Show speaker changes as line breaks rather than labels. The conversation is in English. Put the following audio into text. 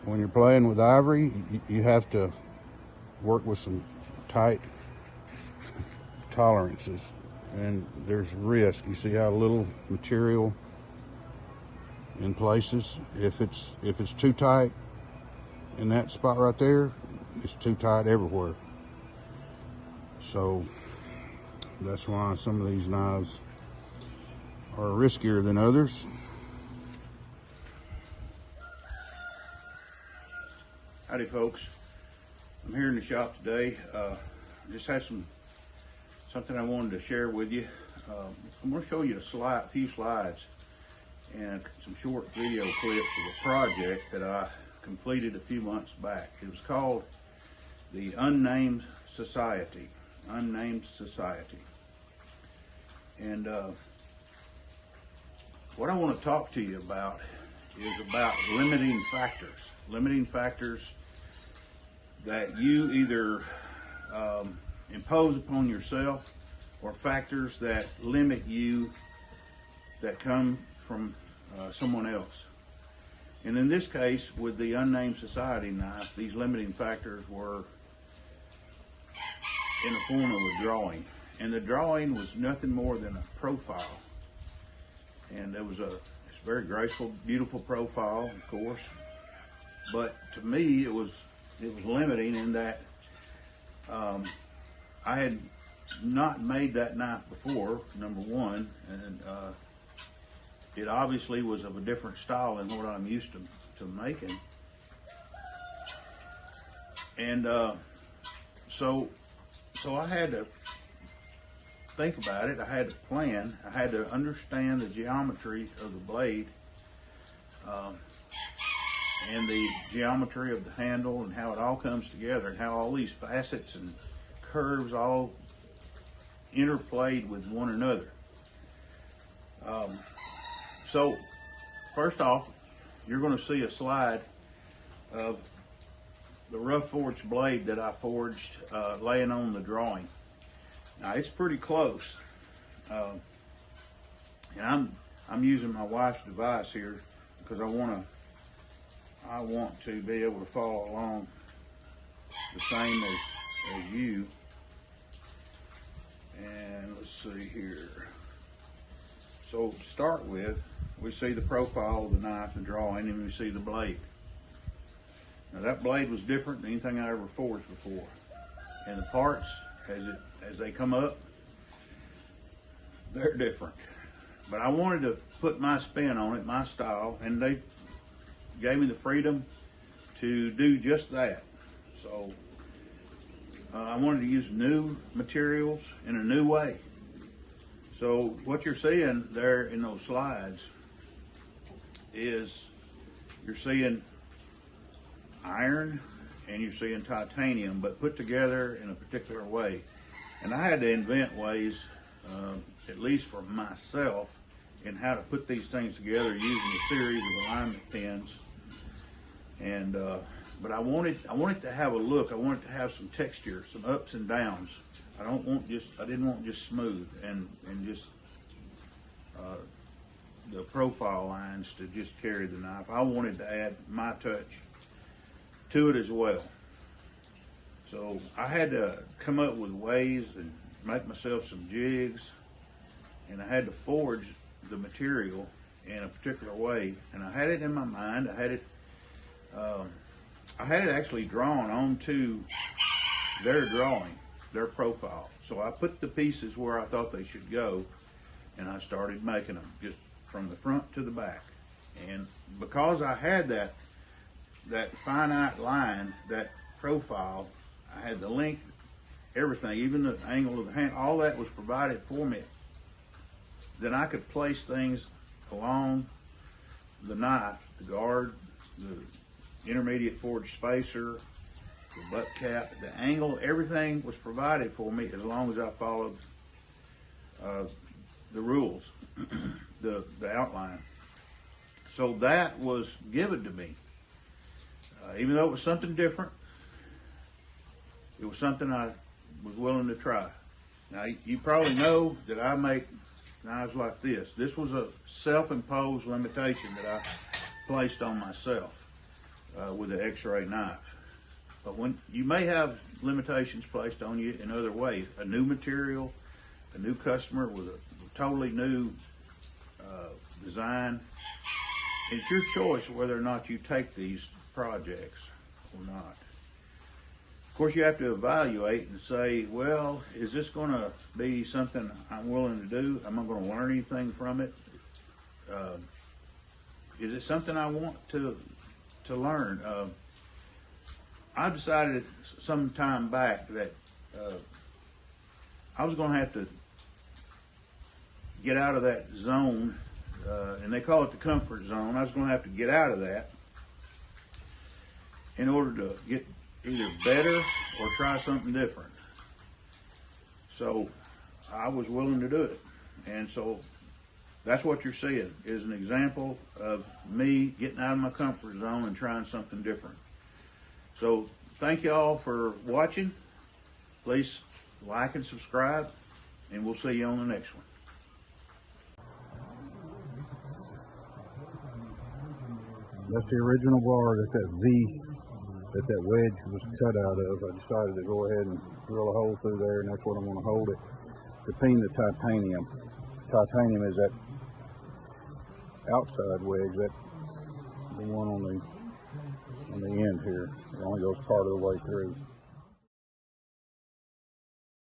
when you're playing with ivory, you have to work with some tight tolerances, and there's risk. You see how little material in places, if it's too tight in that spot right there, it's too tight everywhere. So that's why some of these knives are riskier than others. Howdy folks, I'm here in the shop today. Just had something I wanted to share with you. I'm going to show you a few slides and some short video clips of a project that I completed a few months back. It was called the Unnamed Society. Unnamed Society. And what I want to talk to you about is about limiting factors. Limiting factors that you either impose upon yourself, or factors that limit you that come from someone else. And in this case, with the Unnamed Society knife, these limiting factors were in the form of a drawing. And the drawing was nothing more than a profile. And it's a very graceful, beautiful profile, of course. But to me, it was limiting in that I had not made that knife before, number one, and it obviously was of a different style than what I'm used to making. And so I had to think about it. I had to plan. I had to understand the geometry of the blade and the geometry of the handle, and how it all comes together, and how all these facets and curves all interplayed with one another. So first off, you're going to see a slide of the rough forged blade that I forged laying on the drawing. Now it's pretty close, and I'm using my wife's device here because I want to be able to follow along the same as you. And let's see here. So to start with, we see the profile of the knife, the drawing, and we see the blade. Now that blade was different than anything I ever forged before. And the parts, as they come up, they're different. But I wanted to put my spin on it, my style, and they gave me the freedom to do just that. So I wanted to use new materials in a new way. So what you're seeing there in those slides is you're seeing iron and you're seeing titanium, but put together in a particular way. And I had to invent ways, at least for myself, in how to put these things together using a series of alignment pins. And but I wanted to have a look. I wanted to have some texture, some ups and downs. I didn't want just smooth and just the profile lines to just carry the knife. I wanted to add my touch to it as well. So I had to come up with ways and make myself some jigs, and I had to forge the material in a particular way. And I had it in my mind. I had it actually drawn onto their drawing, their profile. So I put the pieces where I thought they should go, and I started making them just from the front to the back. And because I had that finite line, that profile, I had the length, everything, even the angle of the hand, all that was provided for me. Then I could place things along the knife, the guard, the intermediate forged spacer, the butt cap, the angle, everything was provided for me as long as I followed the rules, the outline. So that was given to me. Even though it was something different, it was something I was willing to try. Now, you probably know that I make knives like this. This was a self-imposed limitation that I placed on myself. with an X-ray knife. But when you may have limitations placed on you in other ways, a new material, a new customer with a totally new design, it's your choice whether or not you take these projects or not. Of course, you have to evaluate and say, well, is this going to be something I'm willing to do? Am I going to learn anything from it? Is it something I want to learn? I decided some time back that I was going to have to get out of that zone, and they call it the comfort zone. I was going to have to get out of that in order to get either better or try something different. So I was willing to do it. And so that's what you're seeing, is an example of me getting out of my comfort zone and trying something different. So thank you all for watching. Please like and subscribe, and we'll see you on the next one.
That's the original bar that V, that wedge was cut out of. I decided to go ahead and drill a hole through there, and that's what I'm going to hold it to peen the titanium. Titanium is that outside wedge, that the one on the end here. It only goes part of the way through.